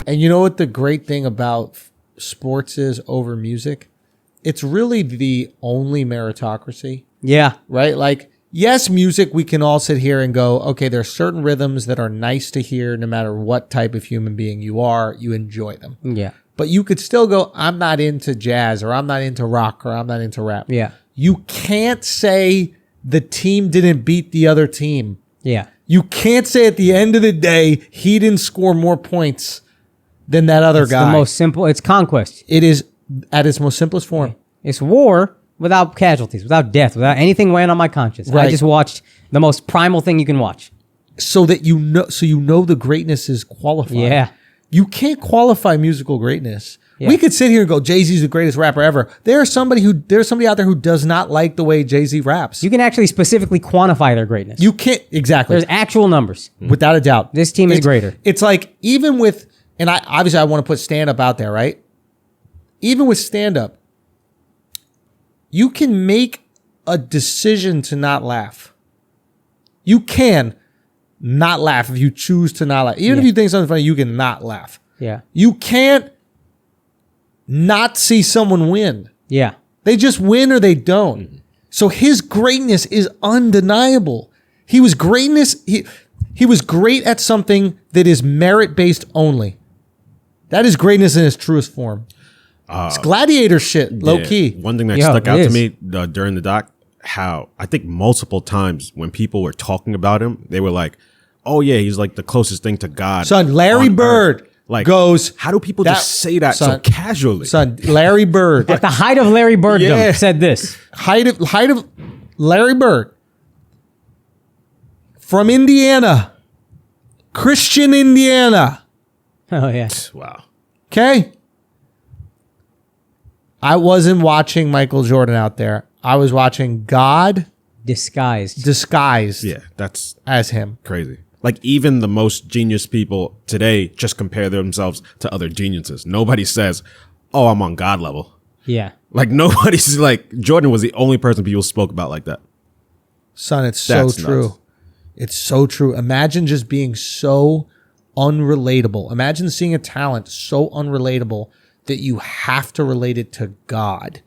And you know what the great thing about sports is over music? It's really the only meritocracy. Yeah. Right? Like, yes, music, we can all sit here and go, okay, there are certain rhythms that are nice to hear no matter what type of human being you are. You enjoy them. Yeah. But you could still go, I'm not into jazz, or I'm not into rock, or I'm not into rap. Yeah. You can't say the team didn't beat the other team. Yeah. You can't say at the end of the day, he didn't score more points than that other guy. It's the most simple. It's conquest. It is at its most simplest form. It's war without casualties, without death, without anything weighing on my conscience. Right. I just watched the most primal thing you can watch. So that you know the greatness is qualified. Yeah. You can't qualify musical greatness. Yeah. We could sit here and go, Jay-Z's the greatest rapper ever. There's somebody out there who does not like the way Jay-Z raps. You can actually specifically quantify their greatness. You can't, exactly. There's actual numbers. Without a doubt. This team is greater. It's like, even with, and I want to put stand-up out there, right? Even with stand-up, you can make a decision to not laugh. You can not laugh if you choose to not laugh. Even if you think something's funny, you can not laugh. Yeah. You can't not see someone win. Yeah. They just win or they don't. So his greatness is undeniable. He was greatness. He was great at something that is merit-based only. That is greatness in its truest form. It's gladiator shit, low key. One thing that stuck out to me during the doc, how I think multiple times when people were talking about him, they were like, "Oh yeah, he's like the closest thing to God." Son, Larry Bird goes. How do people just say that so casually? Son, Larry Bird At the height of Larry Birddom said this. Height of Larry Bird from Indiana, Christian Indiana. Oh yeah. Wow. Okay. I wasn't watching Michael Jordan out there. I was watching God disguised Yeah, that's as him. crazy. Like, even the most genius people today just compare themselves to other geniuses. Nobody says, "Oh, I'm on God level." Yeah. Like, nobody's like, Jordan was the only person people spoke about like that. Son, it's That's so true. nuts. It's so true. Imagine just being so unrelatable. Imagine seeing a talent so unrelatable that you have to relate it to God.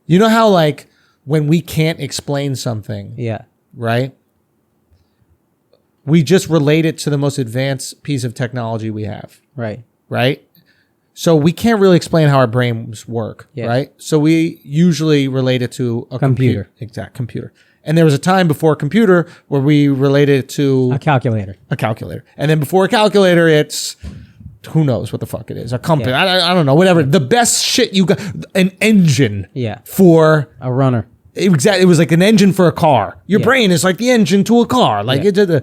You know how, like, when we can't explain something, Yeah. right? We just relate it to the most advanced piece of technology we have, Right. right? So we can't really explain how our brains work, Yeah. right? So we usually relate it to a Computer. Exact computer. And there was a time before a computer where we related it to A calculator. a calculator. And then before a calculator, it's who knows what the fuck it is. A company. Yeah. I don't know. Whatever. The best shit you got. An engine. Yeah. For A runner. exactly. It was like an engine for a car. Your Yeah. brain is like the engine to a car. Like Yeah.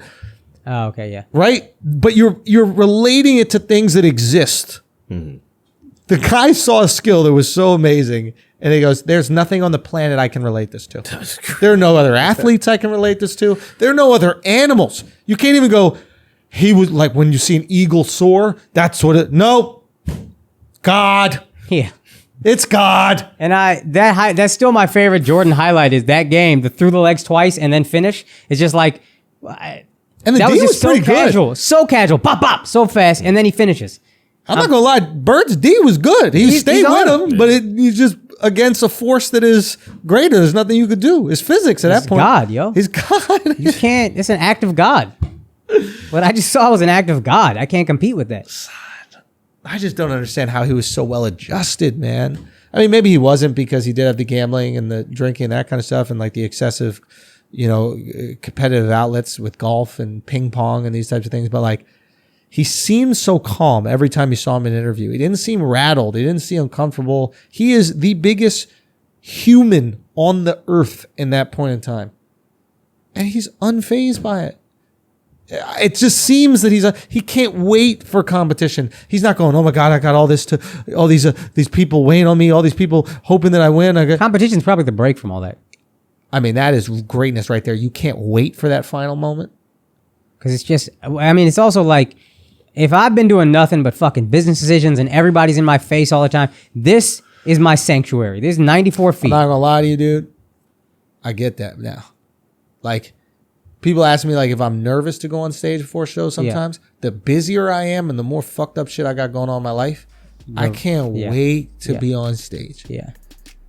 Oh, okay, yeah. right. But you're relating it to things that exist. The guy saw a skill that was so amazing. And he goes, "There's nothing on the planet I can relate this to. There are no other athletes I can relate this to. There are no other animals. You can't even go, he was like, when you see an eagle soar, that's what it, no. God. Yeah. It's God." And that's still my favorite Jordan highlight is that game, the through the legs twice and then finish. It's just like, And the that D was was just so pretty casual. good. So casual. Pop, pop, so fast. And then he finishes. I'm not going to lie. Bert's D was good. He stayed he's with on him, but he's just against a force that is greater. There's nothing you could do. It's physics at that point. God, yo. He's God. You can't, it's an act of God. What I just saw was an act of God. I can't compete with that. I just don't understand how he was so well adjusted, man. I mean, maybe he wasn't because he did have the gambling and the drinking and that kind of stuff and like the excessive, competitive outlets with golf and ping pong and these types of things. But like, he seemed so calm every time you saw him in an interview. He didn't seem rattled. He didn't seem uncomfortable. He is the biggest human on the earth in that point in time. And he's unfazed by it. It just seems that he can't wait for competition. He's not going, "Oh my God, I got all this to all these people weighing on me, all these people hoping that I win." Competition's probably the break from all that. I mean, that is greatness right there. You can't wait for that final moment. Because it's just, I mean, it's also like, if I've been doing nothing but fucking business decisions and everybody's in my face all the time, this is my sanctuary. This is 94 feet. I'm not gonna lie to you, dude. I get that now. Like, People ask me like if I'm nervous to go on stage before shows sometimes. The busier I am and the more fucked up shit I got going on in my life, I can't wait to be on stage. Yeah.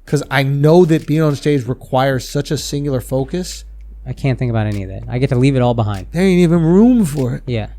Because I know that being on stage requires such a singular focus. I can't think about any of that. I get to leave it all behind. There ain't even room for it. Yeah.